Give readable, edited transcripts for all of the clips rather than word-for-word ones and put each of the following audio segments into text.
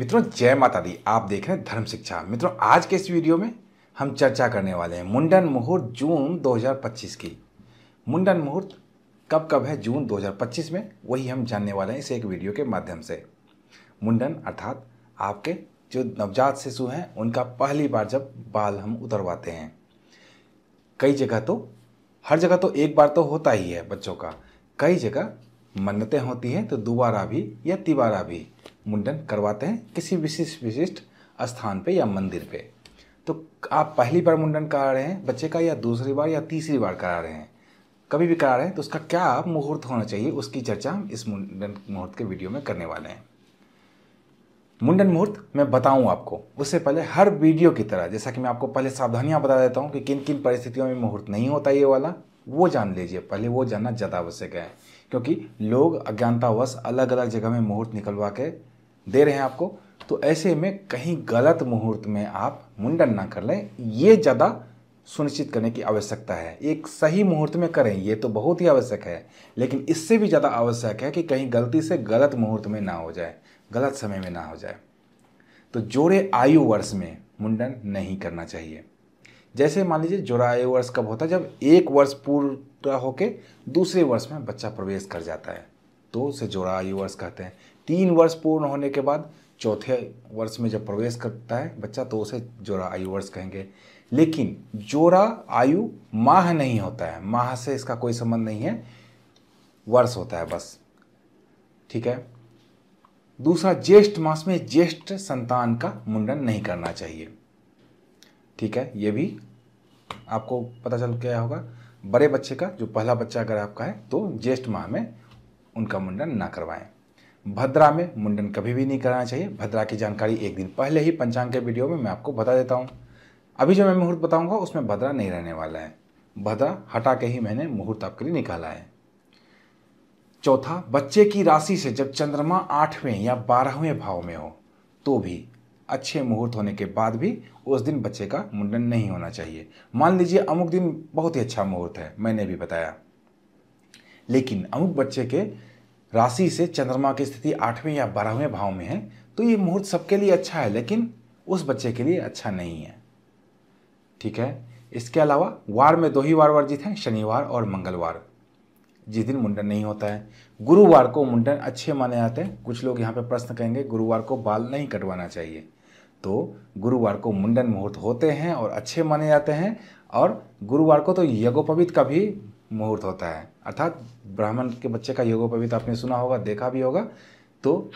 मित्रों जय माता दी। आप देख रहे हैं धर्म शिक्षा। मित्रों आज के इस वीडियो में हम चर्चा करने वाले हैं मुंडन मुहूर्त जून 2025 की। मुंडन मुहूर्त कब कब है जून 2025 में, वही हम जानने वाले हैं इस एक वीडियो के माध्यम से। मुंडन अर्थात आपके जो नवजात शिशु हैं उनका पहली बार जब बाल हम उतरवाते हैं। कई जगह तो हर जगह तो एक बार तो होता ही है बच्चों का, कई जगह मन्नतें होती हैं तो दोबारा भी या तिबारा भी मुंडन करवाते हैं किसी विशिष्ट स्थान पे या मंदिर पे। तो आप पहली बार मुंडन करा रहे हैं बच्चे का या दूसरी बार या तीसरी बार करा रहे हैं, कभी भी करा रहे हैं तो उसका क्या मुहूर्त होना चाहिए उसकी चर्चा हम इस मुंडन मुहूर्त के वीडियो में करने वाले हैं। मुंडन मुहूर्त मैं बताऊं आपको उससे पहले हर वीडियो की तरह जैसा कि मैं आपको पहले सावधानियां बता देता हूं कि किन किन परिस्थितियों में मुहूर्त नहीं होता ये वाला, वो जान लीजिए। पहले वो जानना ज़्यादा आवश्यक है क्योंकि लोग अज्ञानतावश अलग अलग जगह में मुहूर्त निकलवा के दे रहे हैं आपको। तो ऐसे में कहीं गलत मुहूर्त में आप मुंडन ना कर लें, ये ज़्यादा सुनिश्चित करने की आवश्यकता है। एक सही मुहूर्त में करें ये तो बहुत ही आवश्यक है, लेकिन इससे भी ज़्यादा आवश्यक है कि कहीं गलती से गलत मुहूर्त में ना हो जाए, गलत समय में ना हो जाए। तो जोड़े आयु वर्ष में मुंडन नहीं करना चाहिए। जैसे मान लीजिए जोड़ा आयु वर्ष कब होता है, जब एक वर्ष पूरा होके दूसरे वर्ष में बच्चा प्रवेश कर जाता है तो उसे जोड़ा आयु वर्ष कहते हैं। 3 वर्ष पूर्ण होने के बाद चौथे वर्ष में जब प्रवेश करता है बच्चा तो उसे जोड़ा आयु वर्ष कहेंगे। लेकिन जोड़ा आयु माह नहीं होता है, माह से इसका कोई संबंध नहीं है, वर्ष होता है बस। ठीक है। दूसरा, ज्येष्ठ मास में ज्येष्ठ संतान का मुंडन नहीं करना चाहिए। ठीक है, ये भी आपको पता चल गया होगा। बड़े बच्चे का जो पहला बच्चा अगर आपका है तो ज्येष्ठ माह में उनका मुंडन ना करवाएं। भद्रा में मुंडन कभी भी नहीं कराना चाहिए। भद्रा की जानकारी एक दिन पहले ही पंचांग के वीडियो में मैं आपको बता देता हूँ। अभी जो मैं मुहूर्त बताऊंगा उसमें भद्रा नहीं रहने वाला है, भद्रा हटा के ही मैंने मुहूर्त आपके लिए निकाला है। चौथा, बच्चे की राशि से जब चंद्रमा 8वें या 12वें भाव में हो तो भी अच्छे मुहूर्त होने के बाद भी उस दिन बच्चे का मुंडन नहीं होना चाहिए। मान लीजिए अमुक दिन बहुत ही अच्छा मुहूर्त है, मैंने भी बताया, लेकिन अमुक बच्चे के राशि से चंद्रमा की स्थिति 8वें या 12वें भाव में है तो ये मुहूर्त सबके लिए अच्छा है लेकिन उस बच्चे के लिए अच्छा नहीं है। ठीक है। इसके अलावा वार में 2 ही वार वर्जित हैं, शनिवार और मंगलवार, जिस दिन मुंडन नहीं होता है। गुरुवार को मुंडन अच्छे माने जाते हैं। कुछ लोग यहाँ पे प्रश्न करेंगे गुरुवार को बाल नहीं कटवाना चाहिए, तो गुरुवार को मुंडन मुहूर्त होते हैं और अच्छे माने जाते हैं। और गुरुवार को तो यज्ञोपवीत का भी मुहूर्त होता है, अर्थात ब्राह्मण के बच्चे का यज्ञोपवीत आपने सुना होगा, देखा भी होगा, तो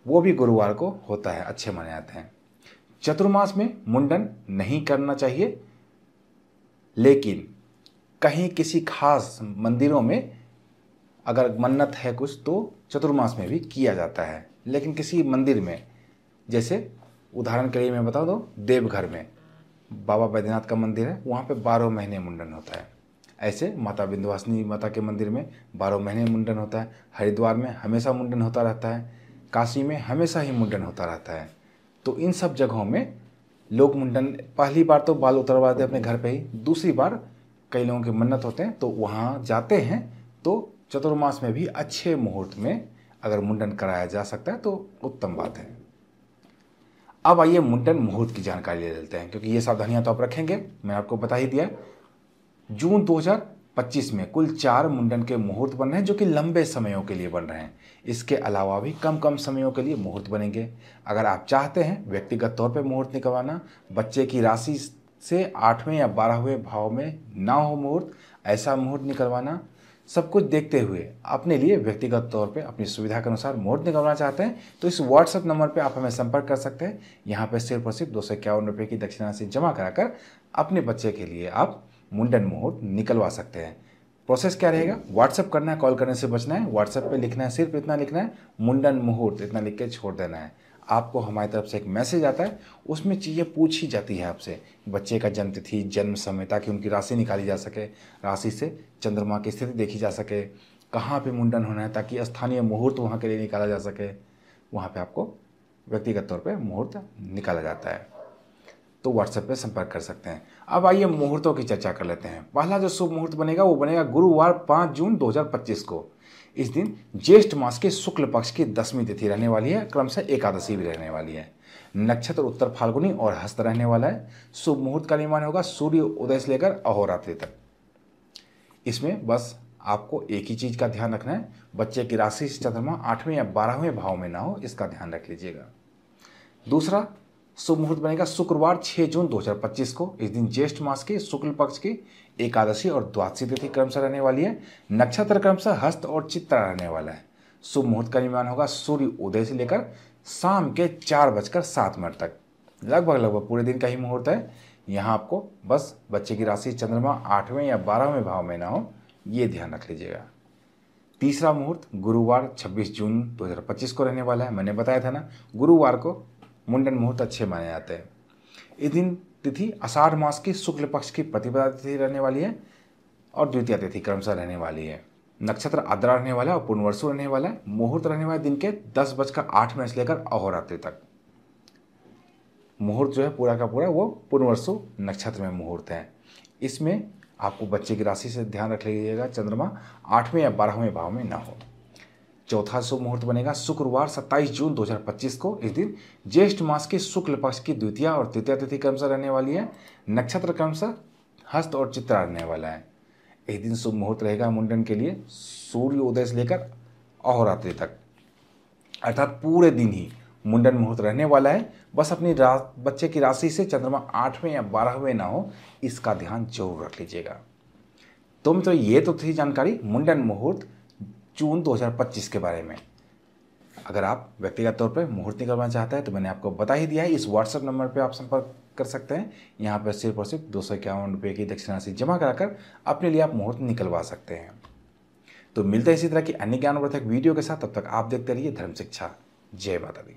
वो भी गुरुवार को होता है, अच्छे माने जाते हैं। चतुर्मास में मुंडन नहीं करना चाहिए, लेकिन कहीं किसी खास मंदिरों में अगर मन्नत है कुछ तो चतुर्मास में भी किया जाता है। लेकिन किसी मंदिर में, जैसे उदाहरण के लिए मैं बता दूं, देवघर में बाबा बैद्यनाथ का मंदिर है, वहाँ पे 12 महीने मुंडन होता है। ऐसे माता विंध्यवासिनी माता के मंदिर में 12 महीने मुंडन होता है। हरिद्वार में हमेशा मुंडन होता रहता है, काशी में हमेशा ही मुंडन होता रहता है। तो इन सब जगहों में लोग मुंडन पहली बार तो बाल उतरवाते हैं अपने घर पे ही, दूसरी बार कई लोगों के मन्नत होते हैं तो वहाँ जाते हैं। तो चतुर्मास में भी अच्छे मुहूर्त में अगर मुंडन कराया जा सकता है तो उत्तम बात है। अब आइए मुंडन मुहूर्त की जानकारी ले लेते हैं, क्योंकि ये सावधानियां तो आप रखेंगे, मैं आपको बता ही दिया। जून 2025 में कुल 4 मुंडन के मुहूर्त बन रहे हैं जो कि लंबे समयों के लिए बन रहे हैं। इसके अलावा भी कम कम समयों के लिए मुहूर्त बनेंगे। अगर आप चाहते हैं व्यक्तिगत तौर पर मुहूर्त निकलवाना, बच्चे की राशि से 8वें या 12वें भाव में ना हो मुहूर्त, ऐसा मुहूर्त निकलवाना, सब कुछ देखते हुए अपने लिए व्यक्तिगत तौर पे अपनी सुविधा के अनुसार मुहूर्त निकलवाना चाहते हैं तो इस व्हाट्सएप नंबर पे आप हमें संपर्क कर सकते हैं। यहाँ पे सिर्फ और सिर्फ 251 रुपये की दक्षिणा राशि जमा कराकर अपने बच्चे के लिए आप मुंडन मुहूर्त निकलवा सकते हैं। प्रोसेस क्या रहेगा, व्हाट्सएप करना है, कॉल करने से बचना है। व्हाट्सएप पे लिखना है, सिर्फ इतना लिखना है, मुंडन मुहूर्त इतना लिख के छोड़ देना है। आपको हमारी तरफ से एक मैसेज आता है, उसमें चीज़ें पूछी जाती है आपसे, बच्चे का जन्म तिथि, जन्म समय, ताकि उनकी राशि निकाली जा सके, राशि से चंद्रमा की स्थिति देखी जा सके, कहाँ पे मुंडन होना है ताकि स्थानीय मुहूर्त वहाँ के लिए निकाला जा सके। वहाँ पे आपको व्यक्तिगत तौर पे मुहूर्त निकाला जाता है, तो व्हाट्सएप पे संपर्क कर सकते हैं। अब आइए मुहूर्तों की चर्चा कर लेते हैं। पहला जो शुभ मुहूर्त बनेगा वो बनेगा गुरुवार 5 जून 2025 को। इस दिन ज्येष्ठ मास के शुक्ल पक्ष की 10वीं तिथि रहने वाली है, क्रमशः एकादशी भी रहने वाली है। नक्षत्र उत्तर फाल्गुनी और हस्त रहने वाला है। शुभ मुहूर्त का निर्माण होगा सूर्य उदय से लेकर अहोरात्रि तक। इसमें बस आपको एक ही चीज का ध्यान रखना है, बच्चे की राशि से चंद्रमा 8वें या 12वें भाव में ना हो, इसका ध्यान रख लीजिएगा। दूसरा शुभ मुहूर्त बनेगा शुक्रवार 6 जून 2025 को। इस दिन ज्येष्ठ मास के शुक्ल पक्ष की एकादशी और द्वादशी तिथि क्रमशः रहने वाली है। नक्षत्र क्रमशः हस्त और चित्रा रहने वाला है। शुभ मुहूर्त का निर्माण होगा सूर्य उदय से लेकर शाम के 4:07 तक। लगभग पूरे दिन का ही मुहूर्त है। यहाँ आपको बस बच्चे की राशि चंद्रमा 8वें या 12वें भाव में ना हो, ये ध्यान रख लीजिएगा। तीसरा मुहूर्त गुरुवार 26 जून 2025 को रहने वाला है। मैंने बताया था ना, गुरुवार को मुंडन मुहूर्त अच्छे माने जाते हैं। इस दिन तिथि आषाढ़ मास की शुक्ल पक्ष की प्रतिपदा तिथि रहने वाली है और द्वितीय तिथि क्रमशः रहने वाली है। नक्षत्र आद्रा रहने वाला है और पुनर्वसु रहने वाला है। मुहूर्त रहने वाला दिन के 10:08 से लेकर अहोरात्रि तक। मुहूर्त जो है पूरा का पूरा वो पुनर्वसु नक्षत्र में मुहूर्त है। इसमें आपको बच्चे की राशि से ध्यान रख लीजिएगा, चंद्रमा 8वें या 12वें भाव में ना हो। चौथा शुभ मुहूर्त बनेगा शुक्रवार 27 जून 2025 को। इस दिन ज्येष्ठ मास के शुक्ल पक्ष की द्वितीय और तृतीय तिथि क्रमशः रहने वाली है। नक्षत्र क्रमशः हस्त और चित्रा रहने वाला है। इस दिन शुभ मुहूर्त रहेगा मुंडन के लिए सूर्य उदय से लेकर अहोरात्रि तक, अर्थात पूरे दिन ही मुंडन मुहूर्त रहने वाला है। बस अपनी बच्चे की राशि से चंद्रमा 8वें या 12वें ना हो, इसका ध्यान जरूर रख लीजिएगा। तो मित्रों, ये तो थी जानकारी मुंडन मुहूर्त जून 2025 के बारे में। अगर आप व्यक्तिगत तौर पर मुहूर्त निकलवाना चाहते हैं तो मैंने आपको बता ही दिया है। इस व्हाट्सएप नंबर पे आप संपर्क कर सकते हैं। यहाँ पर सिर्फ और सिर्फ 251 रुपये की दक्षिणाराशि जमा कराकर अपने लिए आप मुहूर्त निकलवा सकते हैं। तो मिलते हैं इसी तरह की अन्य ज्ञानवर्धक वीडियो के साथ। तब तक आप देखते रहिए धर्म शिक्षा। जय माता दी।